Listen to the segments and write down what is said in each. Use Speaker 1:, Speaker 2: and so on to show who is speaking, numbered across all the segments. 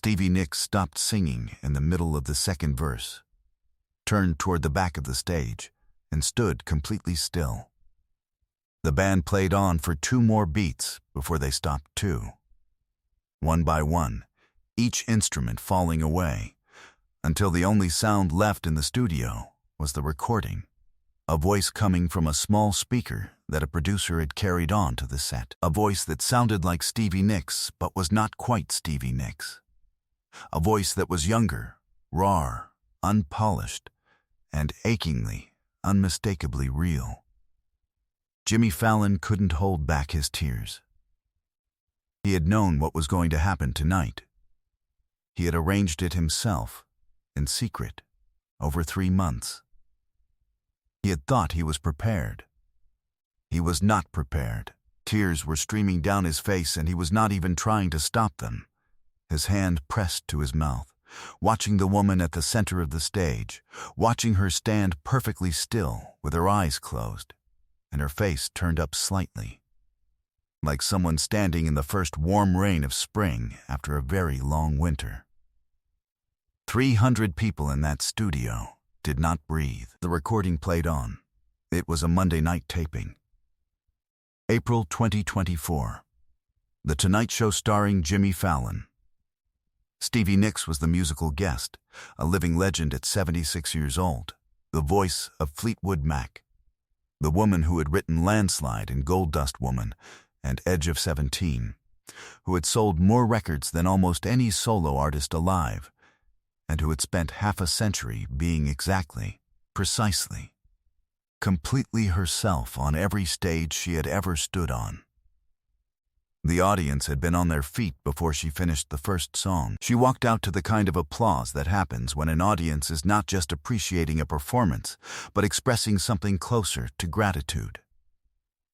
Speaker 1: Stevie Nicks stopped singing in the middle of the second verse, turned toward the back of the stage, and stood completely still. The band played on for 2 more beats before they stopped too. One by one, each instrument falling away, until the only sound left in the studio was the recording, a voice coming from a small speaker that a producer had carried on to the set. A voice that sounded like Stevie Nicks but was not quite Stevie Nicks. A voice that was younger, raw, unpolished, and achingly, unmistakably real. Jimmy Fallon couldn't hold back his tears. He had known what was going to happen tonight. He had arranged it himself, in secret, over 3 months. He had thought he was prepared. He was not prepared. Tears were streaming down his face, and he was not even trying to stop them. His hand pressed to his mouth, watching the woman at the center of the stage, watching her stand perfectly still with her eyes closed and her face turned up slightly, like someone standing in the first warm rain of spring after a very long winter. 300 people in that studio did not breathe. The recording played on. It was a Monday night taping. April 2024. The Tonight Show starring Jimmy Fallon. Stevie Nicks was the musical guest, a living legend at 76 years old, the voice of Fleetwood Mac, the woman who had written Landslide and Gold Dust Woman and Edge of 17, who had sold more records than almost any solo artist alive, and who had spent half a century being exactly, precisely, completely herself on every stage she had ever stood on. The audience had been on their feet before she finished the first song. She walked out to the kind of applause that happens when an audience is not just appreciating a performance, but expressing something closer to gratitude.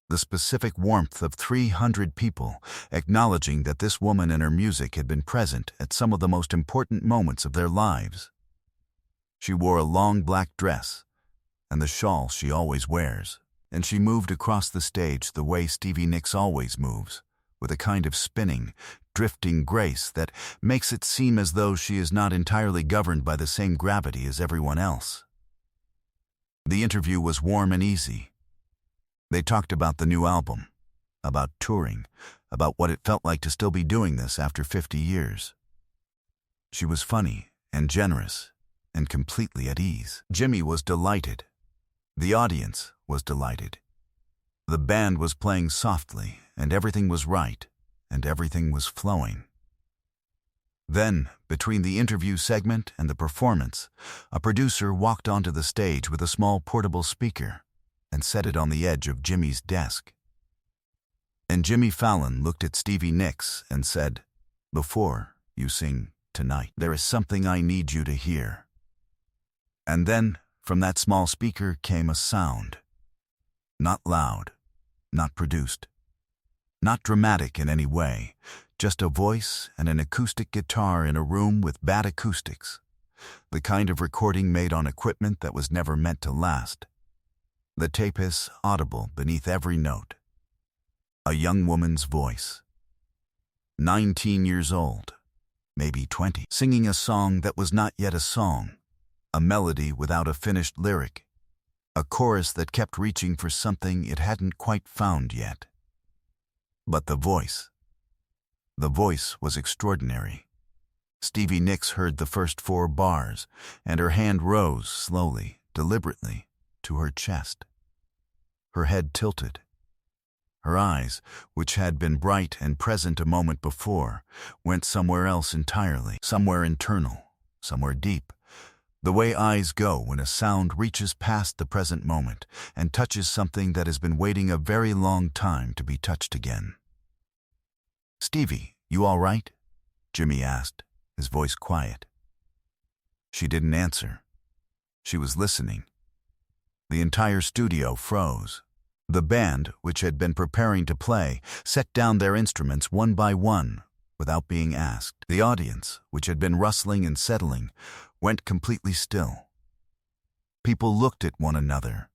Speaker 1: The specific warmth of 300 people acknowledging that this woman and her music had been present at some of the most important moments of their lives. She wore a long black dress and the shawl she always wears, and she moved across the stage the way Stevie Nicks always moves, with a kind of spinning, drifting grace that makes it seem as though she is not entirely governed by the same gravity as everyone else. The interview was warm and easy. They talked about the new album, about touring, about what it felt like to still be doing this after 50 years. She was funny and generous and completely at ease. Jimmy was delighted. The audience was delighted. The band was playing softly, and everything was right, and everything was flowing. Then, between the interview segment and the performance, a producer walked onto the stage with a small portable speaker and set it on the edge of Jimmy's desk. And Jimmy Fallon looked at Stevie Nicks and said, "Before you sing tonight, there is something I need you to hear." And then, from that small speaker came a sound. Not loud, not produced, not dramatic in any way, just a voice and an acoustic guitar in a room with bad acoustics, the kind of recording made on equipment that was never meant to last. The tape is audible beneath every note. A young woman's voice. 19 years old, maybe 20, singing a song that was not yet a song, a melody without a finished lyric, a chorus that kept reaching for something it hadn't quite found yet. But the voice was extraordinary. Stevie Nicks heard the first 4 bars, and her hand rose slowly, deliberately, to her chest. Her head tilted. Her eyes, which had been bright and present a moment before, went somewhere else entirely, somewhere internal, somewhere deep, the way eyes go when a sound reaches past the present moment and touches something that has been waiting a very long time to be touched again. "Stevie, you all right?" Jimmy asked, his voice quiet. She didn't answer. She was listening. The entire studio froze. The band, which had been preparing to play, set down their instruments one by one, without being asked. The audience, which had been rustling and settling, went completely still. People looked at one another.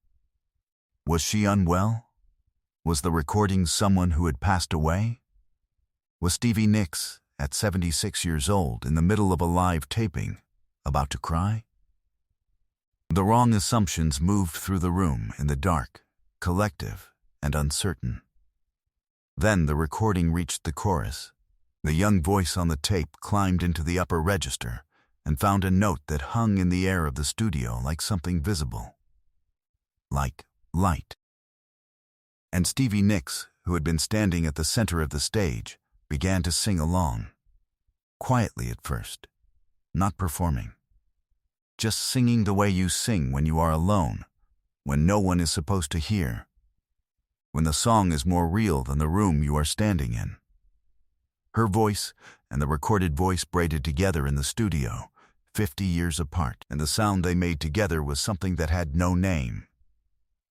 Speaker 1: Was she unwell? Was the recording someone who had passed away? Was Stevie Nicks, at 76 years old in the middle of a live taping, about to cry? The wrong assumptions moved through the room in the dark, collective, and uncertain. Then the recording reached the chorus. The young voice on the tape climbed into the upper register and found a note that hung in the air of the studio like something visible. Like light. And Stevie Nicks, who had been standing at the center of the stage, began to sing along. Quietly at first, not performing. Just singing the way you sing when you are alone, when no one is supposed to hear, when the song is more real than the room you are standing in. Her voice and the recorded voice braided together in the studio, 50 years apart, and the sound they made together was something that had no name.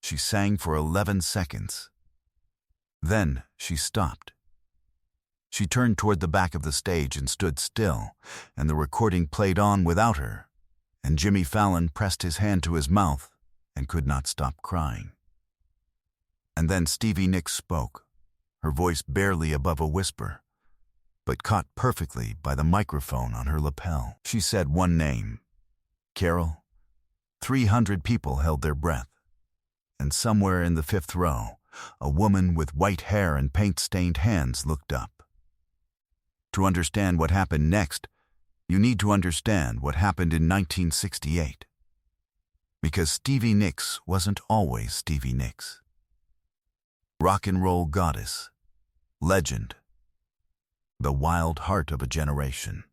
Speaker 1: She sang for 11 seconds. Then she stopped. She turned toward the back of the stage and stood still, and the recording played on without her, and Jimmy Fallon pressed his hand to his mouth and could not stop crying. And then Stevie Nicks spoke, her voice barely above a whisper, but caught perfectly by the microphone on her lapel. She said one name, Carol. 300 people held their breath, and somewhere in the fifth row, a woman with white hair and paint-stained hands looked up. To understand what happened next, you need to understand what happened in 1968. Because Stevie Nicks wasn't always Stevie Nicks. Rock and roll goddess, legend, the wild heart of a generation.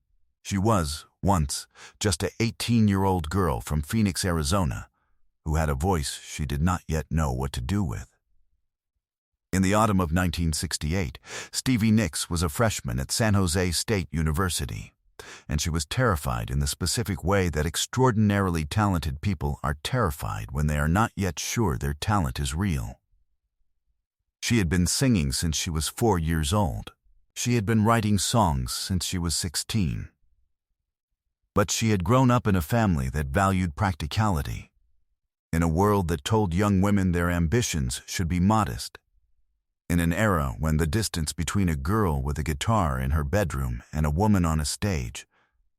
Speaker 1: She was, once, just an 18-year-old girl from Phoenix, Arizona, who had a voice she did not yet know what to do with. In the autumn of 1968, Stevie Nicks was a freshman at San Jose State University, and she was terrified in the specific way that extraordinarily talented people are terrified when they are not yet sure their talent is real. She had been singing since she was 4 years old. She had been writing songs since she was 16. But she had grown up in a family that valued practicality, in a world that told young women their ambitions should be modest, in an era when the distance between a girl with a guitar in her bedroom and a woman on a stage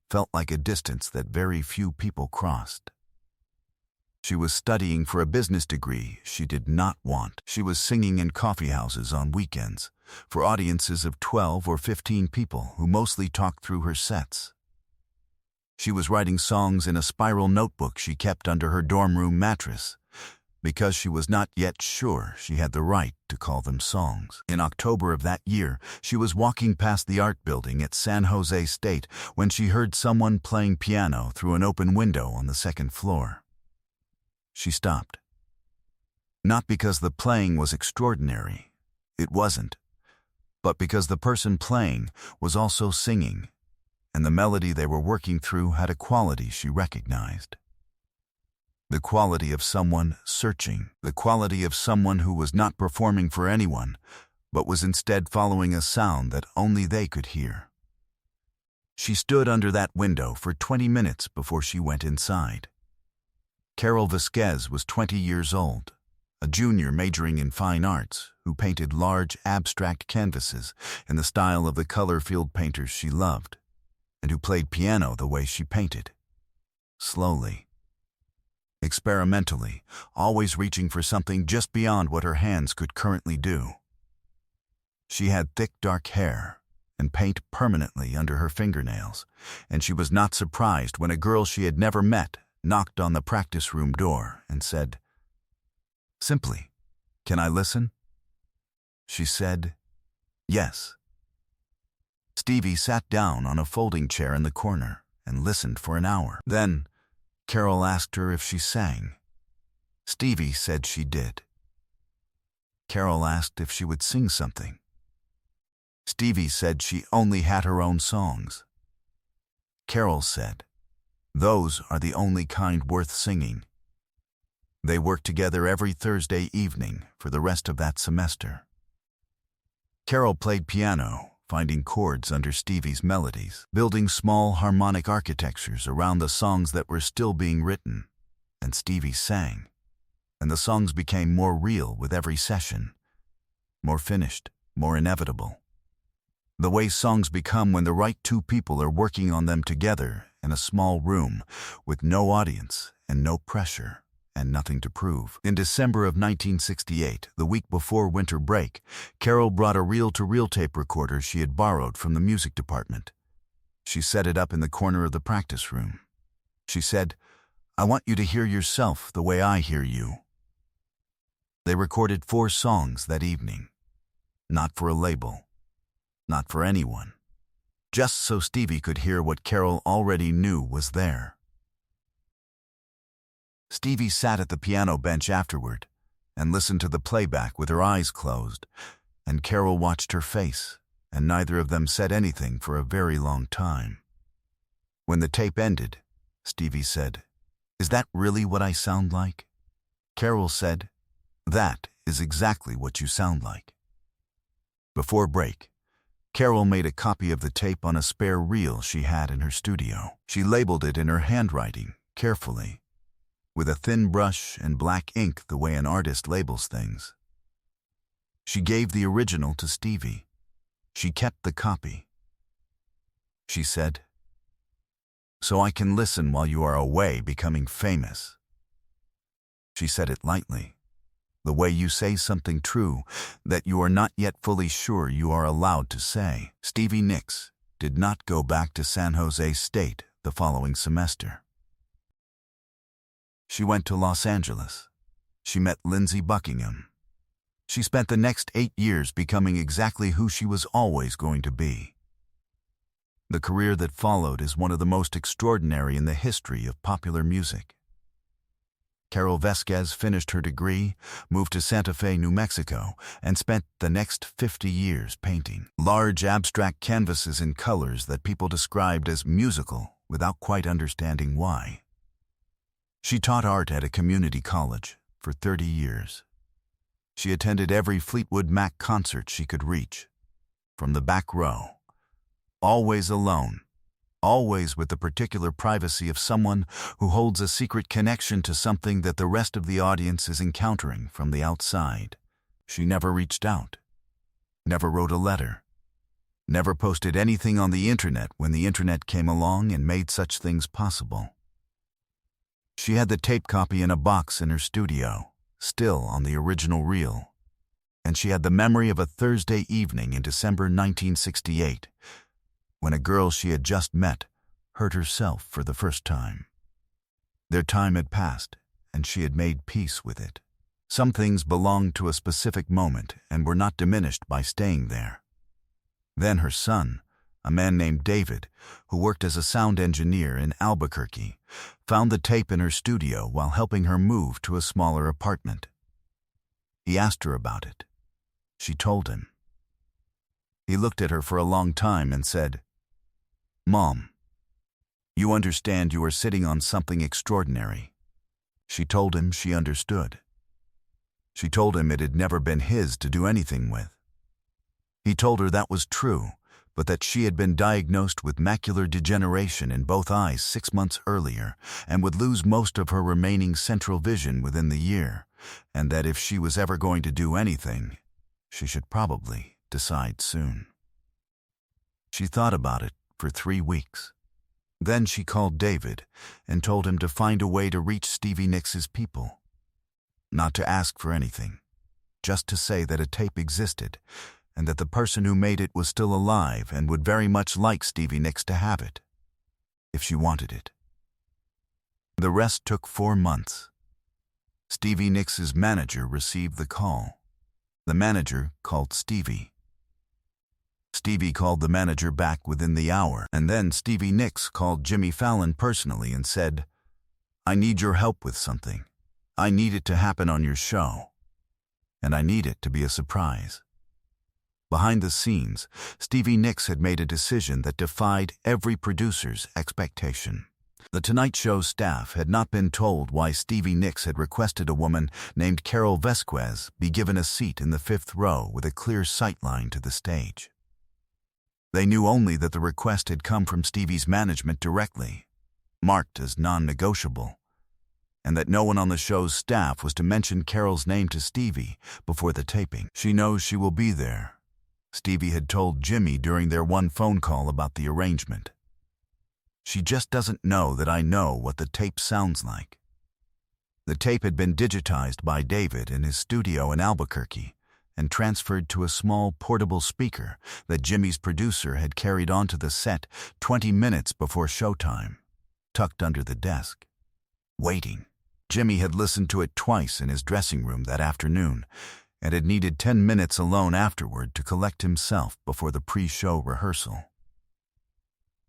Speaker 1: felt like a distance that very few people crossed. She was studying for a business degree she did not want. She was singing in coffeehouses on weekends for audiences of 12 or 15 people who mostly talked through her sets. She was writing songs in a spiral notebook she kept under her dorm room mattress, because she was not yet sure she had the right to call them songs. In October of that year, she was walking past the art building at San Jose State when she heard someone playing piano through an open window on the second floor. She stopped. Not because the playing was extraordinary, it wasn't, but because the person playing was also singing, and the melody they were working through had a quality she recognized. The quality of someone searching, the quality of someone who was not performing for anyone, but was instead following a sound that only they could hear. She stood under that window for 20 minutes before she went inside. Carol Vasquez was 20 years old, a junior majoring in fine arts who painted large abstract canvases in the style of the color field painters she loved, and who played piano the way she painted, slowly, experimentally, always reaching for something just beyond what her hands could currently do. She had thick dark hair and paint permanently under her fingernails, and she was not surprised when a girl she had never met knocked on the practice room door and said, simply, "Can I listen?" She said, "Yes." Stevie sat down on a folding chair in the corner and listened for an hour. Then, Carol asked her if she sang. Stevie said she did. Carol asked if she would sing something. Stevie said she only had her own songs. Carol said, "Those are the only kind worth singing." They worked together every Thursday evening for the rest of that semester. Carol played piano, finding chords under Stevie's melodies, building small harmonic architectures around the songs that were still being written, and Stevie sang, and the songs became more real with every session, more finished, more inevitable. The way songs become when the right two people are working on them together in a small room with no audience and no pressure and nothing to prove. In December of 1968, the week before winter break, Carol brought a reel-to-reel tape recorder she had borrowed from the music department. She set it up in the corner of the practice room. She said, "I want you to hear yourself the way I hear you." They recorded 4 songs that evening. Not for a label. Not for anyone. Just so Stevie could hear what Carol already knew was there. Stevie sat at the piano bench afterward and listened to the playback with her eyes closed, and Carol watched her face, and neither of them said anything for a very long time. When the tape ended, Stevie said, "Is that really what I sound like?" Carol said, "That is exactly what you sound like." Before break, Carol made a copy of the tape on a spare reel she had in her studio. She labeled it in her handwriting, carefully, with a thin brush and black ink the way an artist labels things. She gave the original to Stevie. She kept the copy. She said, "So I can listen while you are away becoming famous." She said it lightly, the way you say something true that you are not yet fully sure you are allowed to say. Stevie Nicks did not go back to San Jose State the following semester. She went to Los Angeles. She met Lindsey Buckingham. She spent the next 8 years becoming exactly who she was always going to be. The career that followed is one of the most extraordinary in the history of popular music. Carol Vesquez finished her degree, moved to Santa Fe, New Mexico, and spent the next 50 years painting large abstract canvases in colors that people described as musical without quite understanding why. She taught art at a community college for 30 years. She attended every Fleetwood Mac concert she could reach, from the back row, always alone, always with the particular privacy of someone who holds a secret connection to something that the rest of the audience is encountering from the outside. She never reached out, never wrote a letter, never posted anything on the internet when the internet came along and made such things possible. She had the tape copy in a box in her studio, still on the original reel, and she had the memory of a Thursday evening in December 1968, when a girl she had just met hurt herself for the first time. Their time had passed, and she had made peace with it. Some things belonged to a specific moment and were not diminished by staying there. Then her son, a man named David, who worked as a sound engineer in Albuquerque, found the tape in her studio while helping her move to a smaller apartment. He asked her about it. She told him. He looked at her for a long time and said, "Mom, you understand you are sitting on something extraordinary." She told him she understood. She told him it had never been his to do anything with. He told her that was true, but that she had been diagnosed with macular degeneration in both eyes 6 months earlier and would lose most of her remaining central vision within the year, and that if she was ever going to do anything, she should probably decide soon. She thought about it for 3 weeks. Then she called David and told him to find a way to reach Stevie Nicks's people. Not to ask for anything, just to say that a tape existed and that the person who made it was still alive and would very much like Stevie Nicks to have it, if she wanted it. The rest took 4 months. Stevie Nicks's manager received the call. The manager called Stevie. Stevie called the manager back within the hour, and then Stevie Nicks called Jimmy Fallon personally and said, "I need your help with something. I need it to happen on your show. And I need it to be a surprise." Behind the scenes, Stevie Nicks had made a decision that defied every producer's expectation. The Tonight Show staff had not been told why Stevie Nicks had requested a woman named Carol Vesquez be given a seat in the 5th row with a clear sightline to the stage. They knew only that the request had come from Stevie's management directly, marked as non-negotiable, and that no one on the show's staff was to mention Carol's name to Stevie before the taping. "She knows she will be there," Stevie had told Jimmy during their one phone call about the arrangement. "She just doesn't know that I know what the tape sounds like." The tape had been digitized by David in his studio in Albuquerque and transferred to a small portable speaker that Jimmy's producer had carried onto the set 20 minutes before showtime, tucked under the desk, waiting. Jimmy had listened to it twice in his dressing room that afternoon and had needed 10 minutes alone afterward to collect himself before the pre-show rehearsal.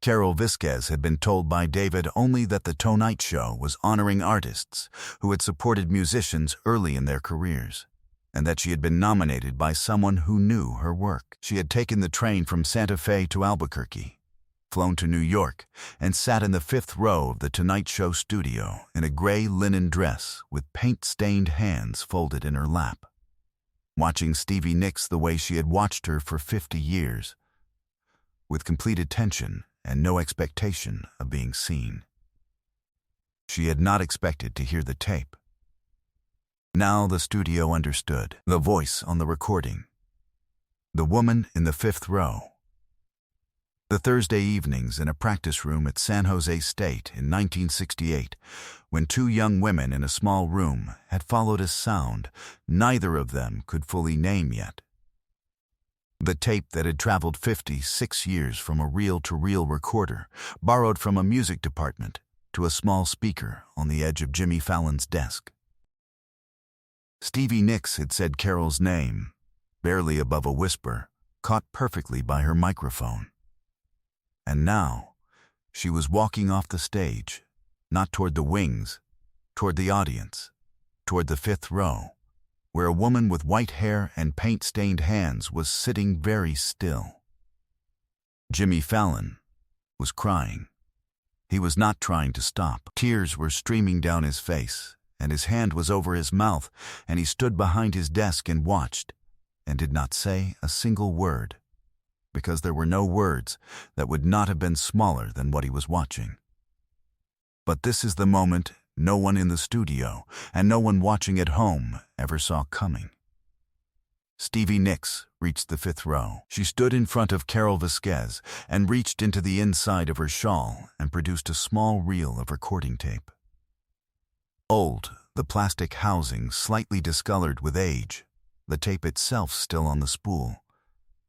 Speaker 1: Carol Vizquez had been told by David only that the Tonight Show was honoring artists who had supported musicians early in their careers, and that she had been nominated by someone who knew her work. She had taken the train from Santa Fe to Albuquerque, flown to New York, and sat in the 5th row of the Tonight Show studio in a gray linen dress with paint-stained hands folded in her lap, watching Stevie Nicks the way she had watched her for 50 years, with complete attention and no expectation of being seen. She had not expected to hear the tape. Now the studio understood the voice on the recording. The woman in the 5th row. The Thursday evenings in a practice room at San Jose State in 1968, when two young women in a small room had followed a sound neither of them could fully name yet. The tape that had traveled 56 years from a reel-to-reel recorder, borrowed from a music department, to a small speaker on the edge of Jimmy Fallon's desk. Stevie Nicks had said Carol's name, barely above a whisper, caught perfectly by her microphone. And now, she was walking off the stage, not toward the wings, toward the audience, toward the 5th row, where a woman with white hair and paint-stained hands was sitting very still. Jimmy Fallon was crying. He was not trying to stop. Tears were streaming down his face, and his hand was over his mouth, and he stood behind his desk and watched, and did not say a single word, because there were no words that would not have been smaller than what he was watching. But this is the moment no one in the studio and no one watching at home ever saw coming. Stevie Nicks reached the 5th row. She stood in front of Carol Vizquez and reached into the inside of her shawl and produced a small reel of recording tape. Old, the plastic housing slightly discolored with age, the tape itself still on the spool,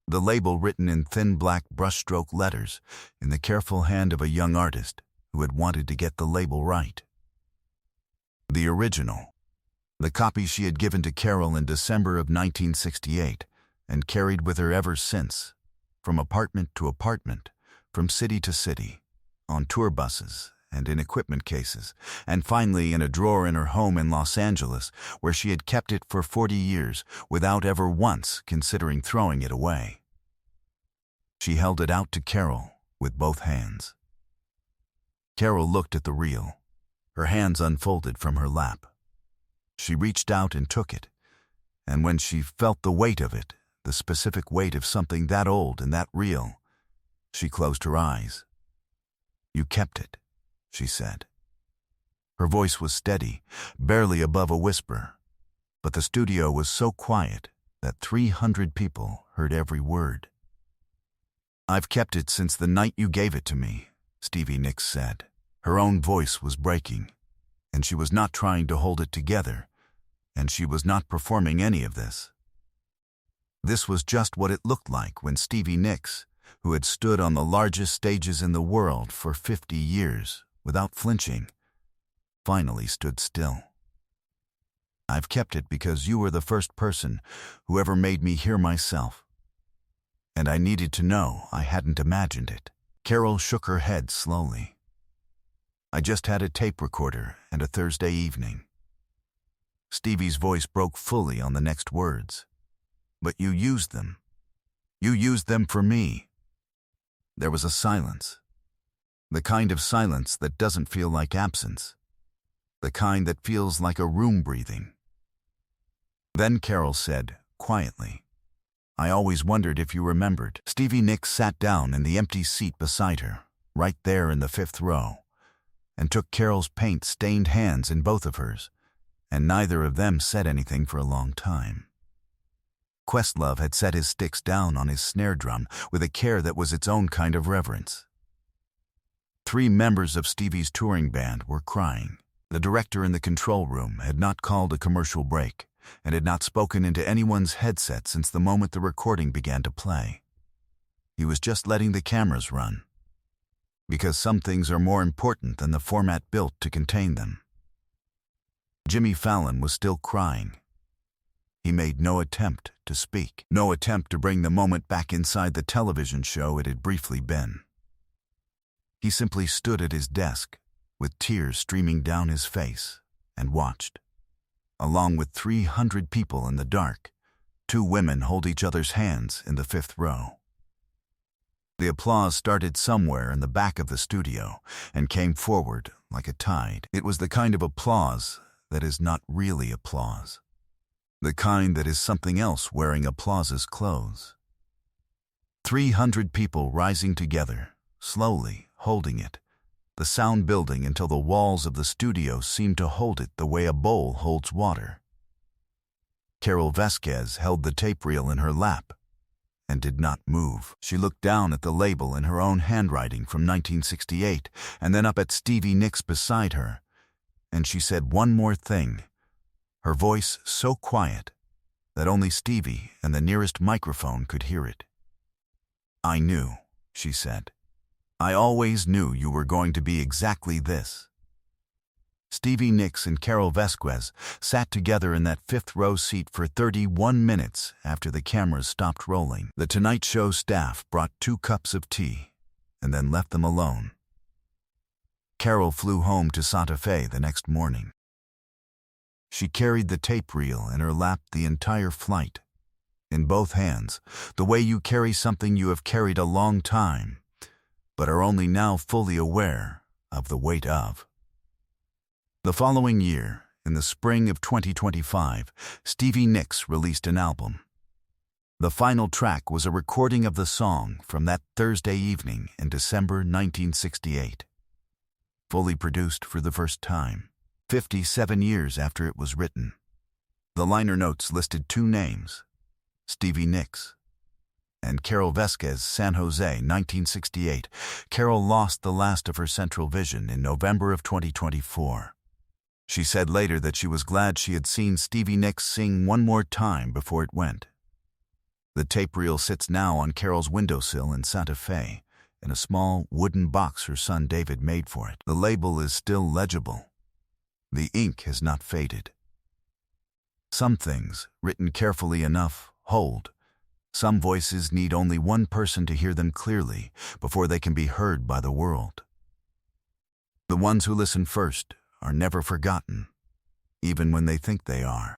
Speaker 1: the label written in thin black brushstroke letters in the careful hand of a young artist who had wanted to get the label right. The original, the copy she had given to Carol in December of 1968 and carried with her ever since, from apartment to apartment, from city to city, on tour buses and in equipment cases, and finally in a drawer in her home in Los Angeles, where she had kept it for 40 years without ever once considering throwing it away. She held it out to Carol with both hands. Carol looked at the reel, her hands unfolded from her lap. She reached out and took it, and when she felt the weight of it, the specific weight of something that old and that real, she closed her eyes. "You kept it," she said. Her voice was steady, barely above a whisper, but the studio was so quiet that 300 people heard every word. "I've kept it since the night you gave it to me," Stevie Nicks said. Her own voice was breaking, and she was not trying to hold it together, and she was not performing any of this. This was just what it looked like when Stevie Nicks, who had stood on the largest stages in the world for 50 years without flinching, finally stood still. "I've kept it because you were the first person who ever made me hear myself, and I needed to know I hadn't imagined it." Carol shook her head slowly. "I just had a tape recorder and a Thursday evening." Stevie's voice broke fully on the next words. "But you used them. You used them for me." There was a silence. The kind of silence that doesn't feel like absence. The kind that feels like a room breathing. Then Carol said, quietly, "I always wondered if you remembered." Stevie Nicks sat down in the empty seat beside her, right there in the 5th row, and took Carol's paint-stained hands in both of hers, and neither of them said anything for a long time. Questlove had set his sticks down on his snare drum with a care that was its own kind of reverence. 3 members of Stevie's touring band were crying. The director in the control room had not called a commercial break and had not spoken into anyone's headset since the moment the recording began to play. He was just letting the cameras run, because some things are more important than the format built to contain them. Jimmy Fallon was still crying. He made no attempt to speak, no attempt to bring the moment back inside the television show it had briefly been. He simply stood at his desk, with tears streaming down his face, and watched. Along with 300 people in the dark, 2 women hold each other's hands in the 5th row. The applause started somewhere in the back of the studio and came forward like a tide. It was the kind of applause that is not really applause. The kind that is something else wearing applause's clothes. 300 people rising together, slowly holding it, the sound building until the walls of the studio seemed to hold it the way a bowl holds water. Carol Vasquez held the tape reel in her lap and did not move. She looked down at the label in her own handwriting from 1968 and then up at Stevie Nicks beside her, and she said one more thing, her voice so quiet that only Stevie and the nearest microphone could hear it. "I knew," she said. "I always knew you were going to be exactly this." Stevie Nicks and Carol Vasquez sat together in that 5th row seat for 31 minutes after the cameras stopped rolling. The Tonight Show staff brought 2 cups of tea and then left them alone. Carol flew home to Santa Fe the next morning. She carried the tape reel in her lap the entire flight, in both hands, the way you carry something you have carried a long time, but are only now fully aware of the weight of. The following year, in the spring of 2025, Stevie Nicks released an album. The final track was a recording of the song from that Thursday evening in December 1968. Fully produced for the first time, 57 years after it was written. The liner notes listed 2 names, Stevie Nicks and Carol Vasquez, San Jose, 1968. Carol lost the last of her central vision in November of 2024. She said later that she was glad she had seen Stevie Nicks sing one more time before it went. The tape reel sits now on Carol's windowsill in Santa Fe, in a small wooden box her son David made for it. The label is still legible. The ink has not faded. Some things, written carefully enough, hold. Some voices need only one person to hear them clearly before they can be heard by the world. The ones who listen first are never forgotten, even when they think they are.